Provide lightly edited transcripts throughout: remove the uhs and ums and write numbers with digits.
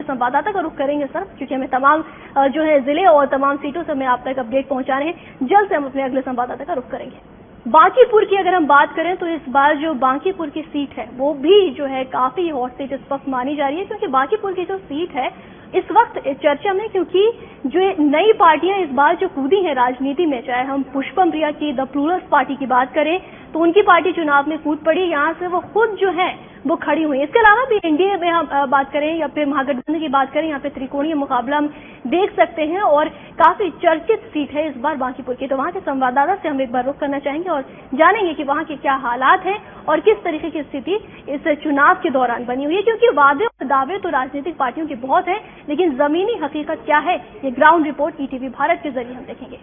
संवाददाता का रुख करेंगे सर, क्योंकि हमें तमाम जो है जिले और तमाम सीटों से हमें आप तक अपडेट पहुंचाने हैं। जल्द से हम अपने अगले संवाददाता का रुख करेंगे। बांकीपुर की अगर हम बात करें तो इस बार जो बांकीपुर की सीट है वो भी जो है काफी हॉट सीट इस वक्त मानी जा रही है, क्योंकि बांकीपुर की जो सीट है इस वक्त चर्चा में, क्योंकि जो नई पार्टियां इस बार जो कूदी हैं राजनीति में, चाहे हम पुष्पम प्रिया की द प्लूरल्स पार्टी की बात करें तो उनकी पार्टी चुनाव में कूद पड़ी, यहां से वो खुद जो है वो खड़ी हुई। इसके अलावा भी एनडीए में हम बात करें या फिर महागठबंधन की बात करें, यहाँ पे त्रिकोणीय मुकाबला हम देख सकते हैं और काफी चर्चित सीट है इस बार बांकीपुर की। तो वहां के संवाददाता से हम एक बार रुख करना चाहेंगे और जानेंगे कि वहां के क्या हालात हैं और किस तरीके की स्थिति इस चुनाव के दौरान बनी हुई है, क्योंकि वादे और दावे तो राजनीतिक पार्टियों के बहुत हैं, लेकिन जमीनी हकीकत क्या है ये ग्राउंड रिपोर्ट ईटीवी भारत के जरिए हम देखेंगे।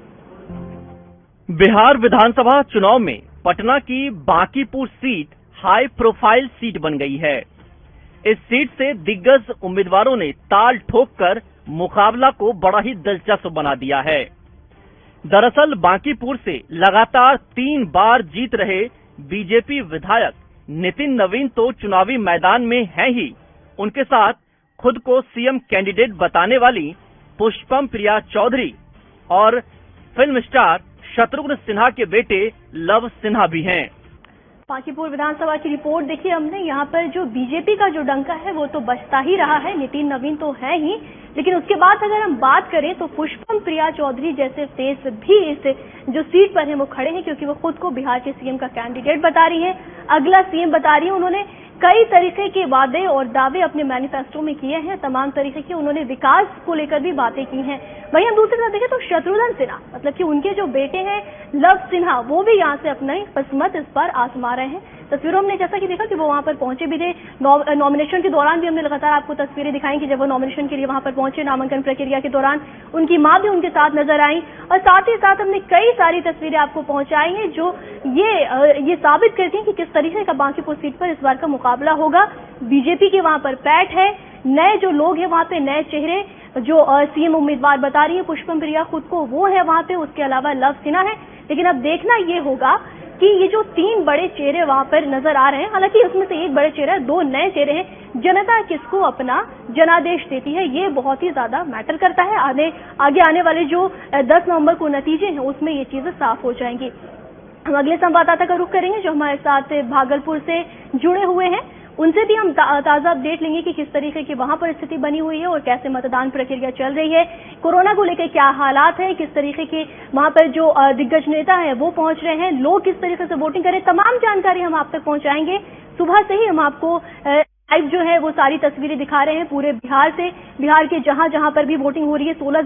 बिहार विधानसभा चुनाव में पटना की Bankipur seat high profile seat बन गई है। इस सीट से दिग्गज उम्मीदवारों ने ताल ठोककर मुकाबला को बड़ा ही दिलचस्प बना दिया है। दरअसल बांकीपुर से लगातार 3 बार जीत रहे बीजेपी विधायक नितिन नवीन तो चुनावी मैदान में हैं ही, उनके साथ खुद को सीएम कैंडिडेट बताने वाली पुष्पम प्रिया चौधरी और फिल्म स्टार शत्रुघ्न सिन्हा के बेटे लव सिन्हा भी हैं। बांकीपुर विधानसभा की रिपोर्ट देखिए हमने, यहाँ पर जो बीजेपी का जो डंका है वो तो बजता ही रहा है, नितिन नवीन तो है ही, लेकिन उसके बाद अगर हम बात करें तो पुष्पम प्रिया चौधरी जैसे फेस भी इस जो सीट पर है वो खड़े हैं, क्योंकि वो खुद को बिहार के सीएम का कैंडिडेट बता रही है, अगला सीएम बता रही है। उन्होंने कई तरीके के वादे और दावे अपने मैनिफेस्टो में किए हैं, तमाम तरीके की उन्होंने विकास को लेकर भी बातें की हैं। वहीं हम दूसरी तरफ देखें तो शत्रुघ्न सिन्हा, मतलब कि उनके जो बेटे हैं लव सिन्हा, वो भी यहाँ से अपनी किस्मत इस पर आजमा रहे हैं। तस्वीरों हमने जैसा कि देखा कि वो वहां पर पहुंचे भी थे, नॉमिनेशन के दौरान भी हमने लगातार आपको तस्वीरें दिखाई कि जब वो नॉमिनेशन के लिए वहां पर पहुंचे, नामांकन प्रक्रिया के दौरान उनकी मां भी उनके साथ नजर आई, और साथ ही साथ हमने कई सारी तस्वीरें आपको पहुंचाई हैं जो ये साबित करती हैं कि किस तरीके का बांकीपुर सीट पर इस बार का मुकाबला होगा। बीजेपी के वहां पर पैठ है, नए जो लोग हैं वहां पे, नए चेहरे जो सीएम उम्मीदवार बता रही है पुष्पम प्रिया खुद को, वो है वहां पे, उसके अलावा लव सिन्हा है। लेकिन अब देखना ये होगा कि ये जो 3 बड़े चेहरे वहां पर नजर आ रहे हैं, हालांकि उसमें से एक बड़े चेहरा, 2 नए चेहरे हैं, जनता किसको अपना जनादेश देती है ये बहुत ही ज्यादा मैटर करता है। आगे आने वाले जो 10 नवंबर को नतीजे हैं उसमें ये चीजें साफ हो जाएंगी। हम अगले संवाददाता का रुख करेंगे जो हमारे साथ भागलपुर से जुड़े हुए हैं, उनसे भी हम ताजा अपडेट लेंगे कि किस तरीके की वहां पर स्थिति बनी हुई है और कैसे मतदान प्रक्रिया चल रही है, कोरोना को लेकर क्या हालात है, किस तरीके के वहां पर जो दिग्गज नेता है वो पहुंच रहे हैं, लोग किस तरीके से वोटिंग करें, तमाम जानकारी हम आप तक पहुंचाएंगे। सुबह से ही हम आपको लाइव जो है वो सारी तस्वीरें दिखा रहे हैं पूरे बिहार से, बिहार के जहां जहां पर भी वोटिंग हो रही है, 17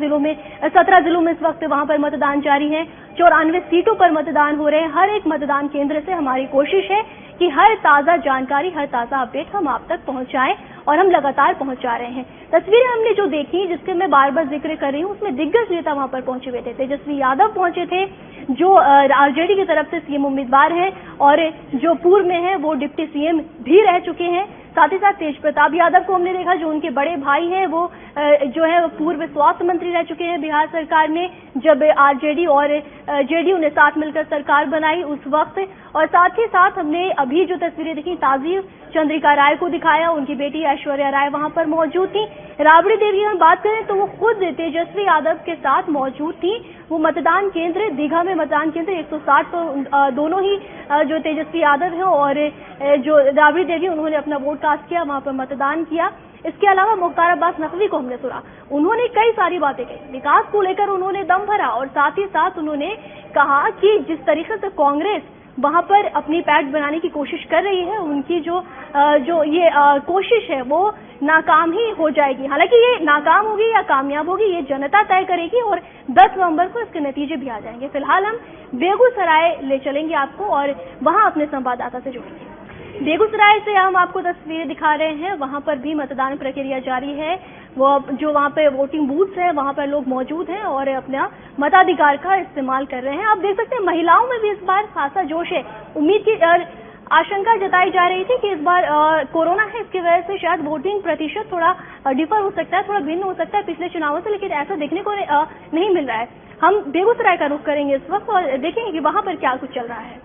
जिलों में इस वक्त वहां पर मतदान जारी है, 94 सीटों पर मतदान हो रहे हैं। हर एक मतदान केंद्र से हमारी कोशिश है कि हर ताजा जानकारी, हर ताजा अपडेट हम आप तक पहुंचाएं और हम लगातार पहुंचा रहे हैं। तस्वीरें हमने जो देखी, जिसके मैं बार बार जिक्र कर रही हूं, उसमें दिग्गज नेता वहां पर पहुंचे हुए थे। तेजस्वी यादव पहुंचे थे जो आरजेडी की तरफ से सीएम उम्मीदवार हैं और जो पूर्व में है वो डिप्टी सीएम भी रह चुके हैं। साथ ही साथ तेज प्रताप यादव को हमने देखा जो उनके बड़े भाई हैं, वो जो है पूर्व स्वास्थ्य मंत्री रह चुके हैं बिहार सरकार में, जब आरजेडी और जेडीयू ने साथ मिलकर सरकार बनाई उस वक्त। और साथ ही साथ हमने अभी जो तस्वीरें देखी, ताजी चंद्रिका राय को दिखाया, उनकी बेटी ऐश्वर्या राय वहां पर मौजूद थी। राबड़ी देवी हम बात करें तो वो खुद तेजस्वी यादव के साथ मौजूद थी। वो मतदान केंद्र दीघा में मतदान केंद्र 160 तो दोनों ही जो तेजस्वी यादव है और जो राबड़ी देवी, उन्होंने अपना वोट कास्ट किया, वहां पर मतदान किया। इसके अलावा मुख्तार अब्बास नकवी को हमने सुना, उन्होंने कई सारी बातें कही, विकास को लेकर उन्होंने दम भरा और साथ ही साथ उन्होंने कहा कि जिस तरीके से कांग्रेस वहां पर अपनी पैठ बनाने की कोशिश कर रही है, उनकी जो ये कोशिश है वो नाकाम ही हो जाएगी। हालांकि ये नाकाम होगी या कामयाब होगी ये जनता तय करेगी और 10 नवंबर को इसके नतीजे भी आ जाएंगे। फिलहाल हम बेगूसराय ले चलेंगे आपको और वहां अपने संवाददाता से जुड़ेंगे। बेगूसराय से हम आपको तस्वीरें दिखा रहे हैं, वहां पर भी मतदान प्रक्रिया जारी है। वो जो वहां पे वोटिंग बूथ्स है वहां पर लोग मौजूद हैं और अपना मताधिकार का इस्तेमाल कर रहे हैं। आप देख सकते हैं महिलाओं में भी इस बार खासा जोश है। उम्मीद की आशंका जताई जा रही थी कि इस बार कोरोना है, इसकी वजह से शायद वोटिंग प्रतिशत थोड़ा डिफर हो सकता है, थोड़ा भिन्न हो सकता है पिछले चुनावों से, लेकिन ऐसा देखने को नहीं मिल रहा है। हम बेगूसराय का रुख करेंगे इस वक्त और देखेंगे कि वहां पर क्या कुछ चल रहा है।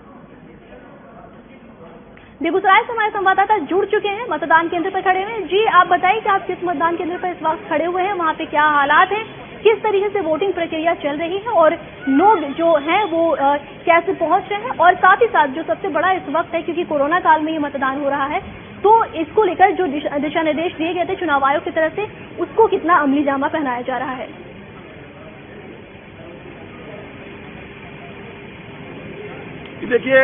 बेगूसराय से हमारे संवाददाता जुड़ चुके हैं, मतदान केंद्र पर खड़े हुए हैं। जी, आप बताइए कि आप किस मतदान केंद्र पर इस वक्त खड़े हुए हैं, वहाँ पे क्या हालात हैं, किस तरीके से वोटिंग प्रक्रिया चल रही है और लोग जो हैं वो कैसे पहुंच रहे हैं, और साथ ही साथ जो सबसे बड़ा इस वक्त है, क्योंकि कोरोना काल में ये मतदान हो रहा है, तो इसको लेकर जो दिशा निर्देश दिए गए थे चुनाव आयोग की तरफ से, उसको कितना अमली जामा पहनाया जा रहा है? देखिए,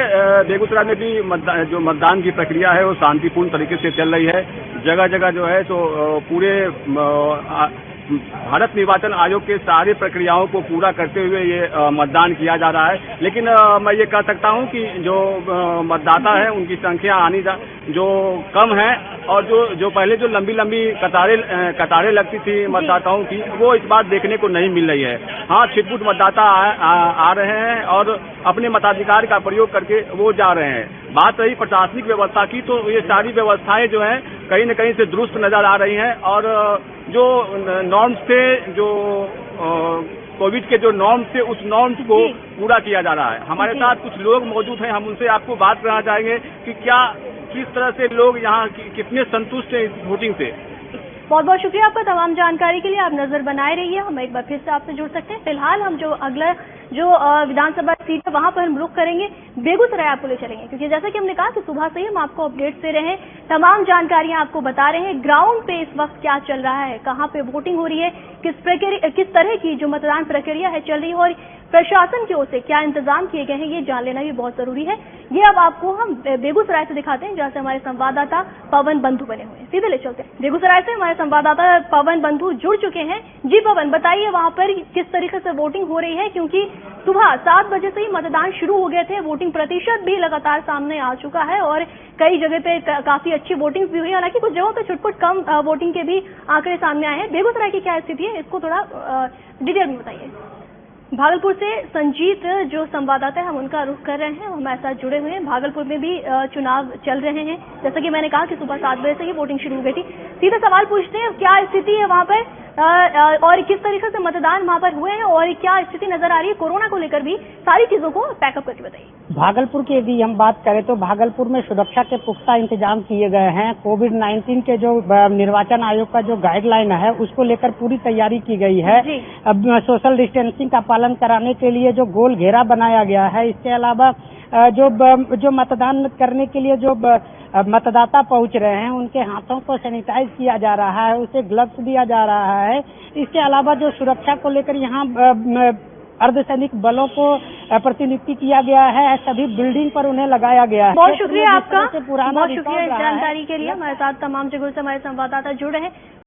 बेगूसराय में भी जो मतदान की प्रक्रिया है वो शांतिपूर्ण तरीके से चल रही है। जगह जगह जो है तो पूरे भारत निर्वाचन आयोग के सारे प्रक्रियाओं को पूरा करते हुए ये मतदान किया जा रहा है। लेकिन मैं ये कह सकता हूं कि जो मतदाता है उनकी संख्या जो कम है, और जो पहले जो लंबी लंबी कतारें लगती थी मतदाताओं की, वो इस बार देखने को नहीं मिल रही है। हाँ, छिटपुट मतदाता आ रहे हैं और अपने मताधिकार का प्रयोग करके वो जा रहे हैं। बात रही प्रशासनिक व्यवस्था की, तो ये सारी व्यवस्थाएं जो है कहीं न कहीं से दुरुस्त नजर आ रही हैं, और जो नॉर्म्स थे, जो कोविड के जो नॉर्म्स थे, उस नॉर्म्स को पूरा किया जा रहा है। हमारे साथ कुछ लोग मौजूद हैं, हम उनसे आपको बात करना चाहेंगे कि किस तरह से लोग यहाँ कितने संतुष्ट हैं इस वोटिंग से। बहुत बहुत शुक्रिया आपका तमाम जानकारी के लिए। आप नजर बनाए रहिए, हम एक बार फिर से आपसे जुड़ सकते हैं। फिलहाल हम जो अगला विधानसभा सीट है वहां पर हम रुख करेंगे, बेगूसराय आपको ले चलेंगे, क्योंकि जैसा कि हमने कहा कि सुबह से ही हम आपको अपडेट्स दे रहे हैं, तमाम जानकारियां आपको बता रहे हैं ग्राउंड पे इस वक्त क्या चल रहा है, कहां पे वोटिंग हो रही है, किस तरह की जो मतदान प्रक्रिया है चल रही है, और प्रशासन की ओर से क्या इंतजाम किए गए हैं, ये जान लेना भी बहुत जरूरी है। ये अब आपको हम बेगूसराय से दिखाते हैं, जहां से हमारे संवाददाता पवन बंधु बने हुए हैं। सीधे ले चलते हैं, बेगूसराय से हमारे संवाददाता पवन बंधु जुड़ चुके हैं। जी पवन, बताइए वहां पर किस तरीके से वोटिंग हो रही है, क्योंकि सुबह 7 बजे से ही मतदान शुरू हो गए थे, वोटिंग प्रतिशत भी लगातार सामने आ चुका है और कई जगह पे काफी अच्छी वोटिंग भी हुई है। हालांकि कुछ जगहों पे छुटपुट कम वोटिंग के भी आंकड़े सामने आए हैं। बेगूसराय की क्या स्थिति है, इसको थोड़ा डिटेल में बताइए। भागलपुर से संजीत जो संवाददाता है, हम उनका रुख कर रहे हैं, हमारे साथ जुड़े हुए हैं। भागलपुर में भी चुनाव चल रहे हैं, जैसा कि मैंने कहा कि सुबह 7 बजे से ही वोटिंग शुरू हो गई थी। सीधे सवाल पूछते हैं, क्या स्थिति है वहां पर और किस तरीके से मतदान वहां पर हुए हैं और क्या स्थिति नजर आ रही है, कोरोना को लेकर भी सारी चीजों को पैकअप करके बताइए। भागलपुर की यदि हम बात करें तो भागलपुर में सुरक्षा के पुख्ता इंतजाम किए गए हैं। कोविड-19 के जो निर्वाचन आयोग का जो गाइडलाइन है उसको लेकर पूरी तैयारी की गई है। अब सोशल डिस्टेंसिंग का पालन कराने के लिए जो गोल घेरा बनाया गया है, इसके अलावा जो मतदान करने के लिए जो मतदाता पहुंच रहे हैं उनके हाथों को सैनिटाइज किया जा रहा है, उसे ग्लव्स दिया जा रहा है। इसके अलावा जो सुरक्षा को लेकर यहाँ अर्धसैनिक बलों को प्रतिनियुक्ति किया गया है, सभी बिल्डिंग पर उन्हें लगाया गया है। बहुत शुक्रिया आपका, बहुत शुक्रिया इस जानकारी के लिए। हमारे साथ तमाम जगहों से हमारे संवाददाता जुड़ रहे हैं।